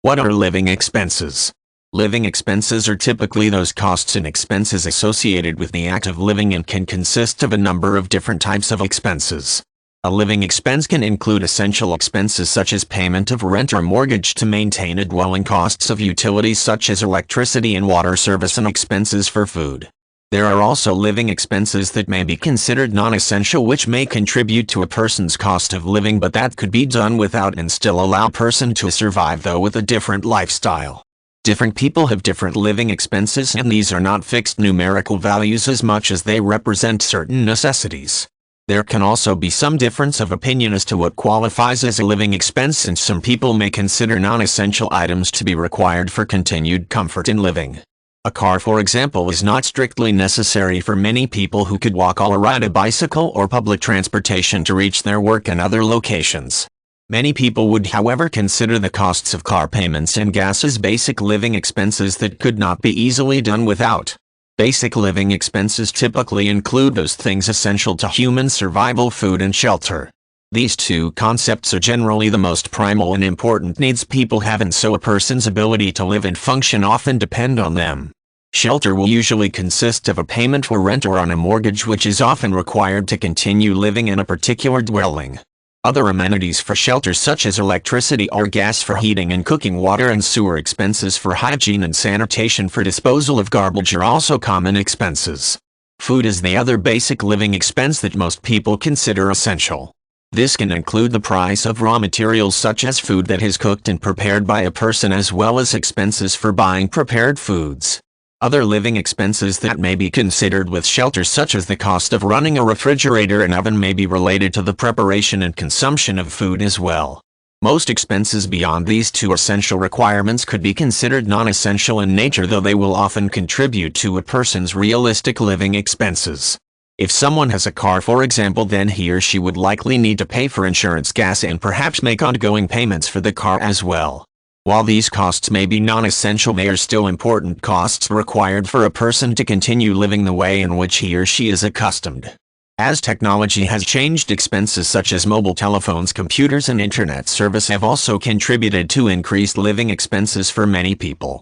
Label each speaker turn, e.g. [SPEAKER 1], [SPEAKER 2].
[SPEAKER 1] What are living expenses? Living expenses are typically those costs and expenses associated with the act of living and can consist of a number of different types of expenses. A living expense can include essential expenses such as payment of rent or mortgage to maintain a dwelling, costs of utilities such as electricity and water service, and expenses for food. There are also living expenses that may be considered non-essential, which may contribute to a person's cost of living but that could be done without and still allow a person to survive, though with a different lifestyle. Different people have different living expenses, and these are not fixed numerical values as much as they represent certain necessities. There can also be some difference of opinion as to what qualifies as a living expense, and some people may consider non-essential items to be required for continued comfort in living. A car, for example, is not strictly necessary for many people who could walk or ride a bicycle or public transportation to reach their work and other locations. Many people would, however, consider the costs of car payments and gas as basic living expenses that could not be easily done without. Basic living expenses typically include those things essential to human survival: food and shelter. These two concepts are generally the most primal and important needs people have, and so a person's ability to live and function often depend on them. Shelter will usually consist of a payment for rent or on a mortgage, which is often required to continue living in a particular dwelling. Other amenities for shelter, such as electricity or gas for heating and cooking, water and sewer expenses for hygiene, and sanitation for disposal of garbage, are also common expenses. Food is the other basic living expense that most people consider essential. This can include the price of raw materials such as food that is cooked and prepared by a person, as well as expenses for buying prepared foods. Other living expenses that may be considered with shelter, such as the cost of running a refrigerator and oven, may be related to the preparation and consumption of food as well. Most expenses beyond these two essential requirements could be considered non-essential in nature, though they will often contribute to a person's realistic living expenses. If someone has a car, for example, then he or she would likely need to pay for insurance, gas, and perhaps make ongoing payments for the car as well. While these costs may be non-essential, they are still important costs required for a person to continue living the way in which he or she is accustomed. As technology has changed, expenses such as mobile telephones, computers, and internet service have also contributed to increased living expenses for many people.